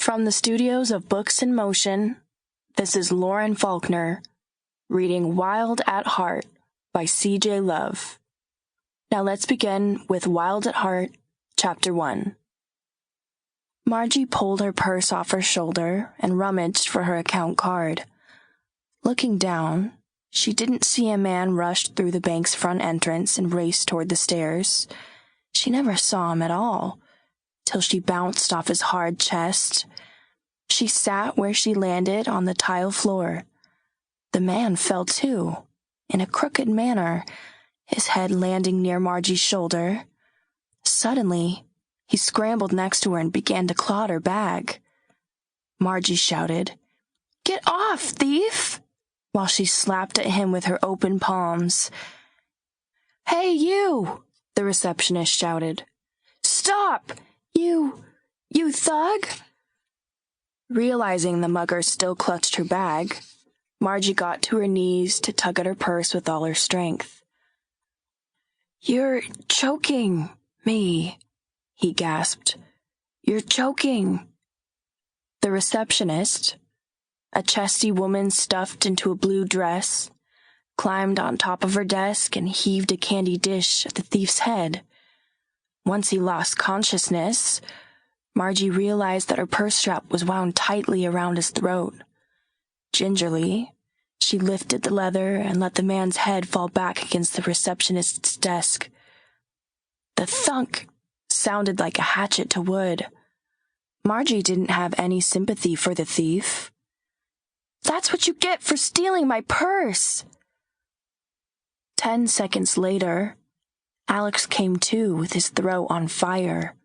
From the studios of Books in Motion, this is Lauren Faulkner, reading Wild at Heart by C.J. Love. Now let's begin with Wild at Heart, Chapter 1. Margie pulled her purse off her shoulder and rummaged for her account card. Looking down, she didn't see a man rush through the bank's front entrance and race toward the stairs. She never saw him at all, till she bounced off his hard chest. She sat where she landed on the tile floor. The man fell too, in a crooked manner, his head landing near Margie's shoulder. Suddenly, he scrambled next to her and began to claw at her bag. Margie shouted, "Get off, thief!" while she slapped at him with her open palms. "Hey, you!" the receptionist shouted. "Stop! You thug!" Realizing the mugger still clutched her bag, Margie got to her knees to tug at her purse with all her strength. "You're choking me," he gasped. "You're choking." The receptionist, a chesty woman stuffed into a blue dress, climbed on top of her desk and heaved a candy dish at the thief's head. Once he lost consciousness, Margie realized that her purse strap was wound tightly around his throat. Gingerly, she lifted the leather and let the man's head fall back against the receptionist's desk. The thunk sounded like a hatchet to wood. Margie didn't have any sympathy for the thief. "That's what you get for stealing my purse!" 10 seconds later, Alex came to with his throat on fire.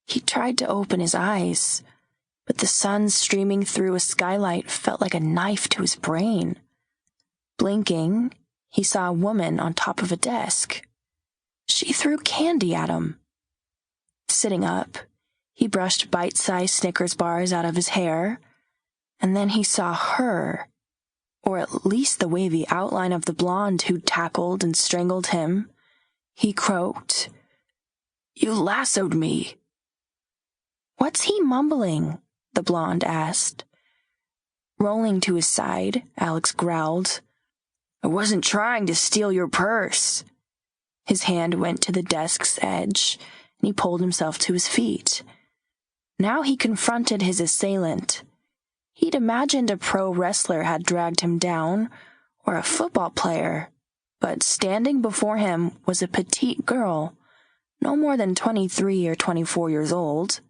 He tried to open his eyes, but the sun streaming through a skylight felt like a knife to his brain. Blinking, he saw a woman on top of a desk. She threw candy at him. Sitting up, he brushed bite-sized Snickers bars out of his hair, and then he saw her, or at least the wavy outline of the blonde who'd tackled and strangled him. He croaked, "You lassoed me." "What's he mumbling?" the blonde asked. Rolling to his side, Alex growled, "I wasn't trying to steal your purse." His hand went to the desk's edge, and he pulled himself to his feet. Now he confronted his assailant. He'd imagined a pro wrestler had dragged him down, or a football player, but standing before him was a petite girl, no more than 23 or 24 years old.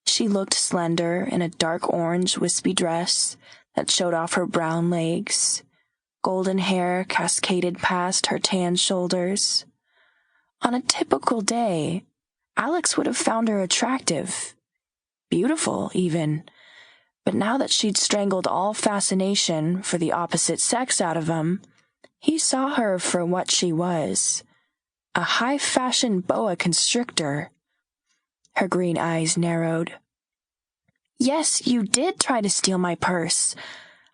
She looked slender in a dark orange wispy dress that showed off her brown legs. Golden hair cascaded past her tan shoulders. On a typical day, Alex would have found her attractive, beautiful even, but now that she'd strangled all fascination for the opposite sex out of him, he saw her for what she was, a high-fashion boa constrictor. Her green eyes narrowed. "Yes, you did try to steal my purse.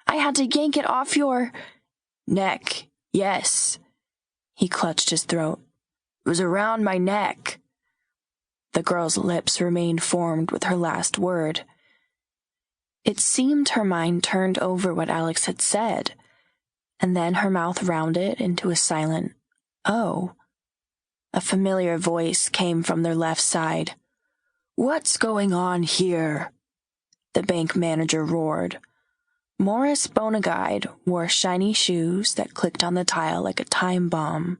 I had to yank it off your neck, yes." He clutched his throat. "It was around my neck." The girl's lips remained formed with her last word. It seemed her mind turned over what Alex had said, and then her mouth rounded into a silent "oh." A familiar voice came from their left side. "What's going on here?" the bank manager roared. Morris Bonaguide wore shiny shoes that clicked on the tile like a time bomb.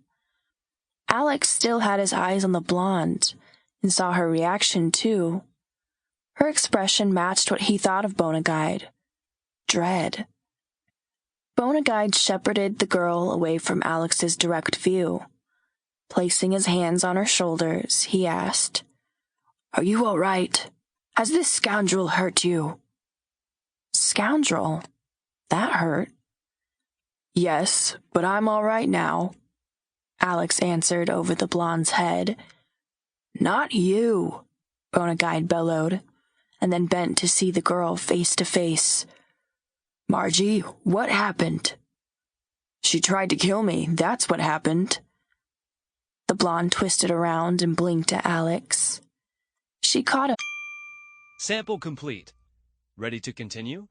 Alex still had his eyes on the blonde and saw her reaction too. Her expression matched what he thought of Bonaguide. Dread. Bonaguide shepherded the girl away from Alex's direct view. Placing his hands on her shoulders, he asked, "Are you all right? Has this scoundrel hurt you?" "Scoundrel? That hurt." "Yes, but I'm all right now," Alex answered over the blonde's head. "Not you," Bonaguide bellowed, and then bent to see the girl face to face. "Margie, what happened?" "She tried to kill me, that's what happened." The blonde twisted around and blinked at Alex. She caught him. Sample complete. Ready to continue?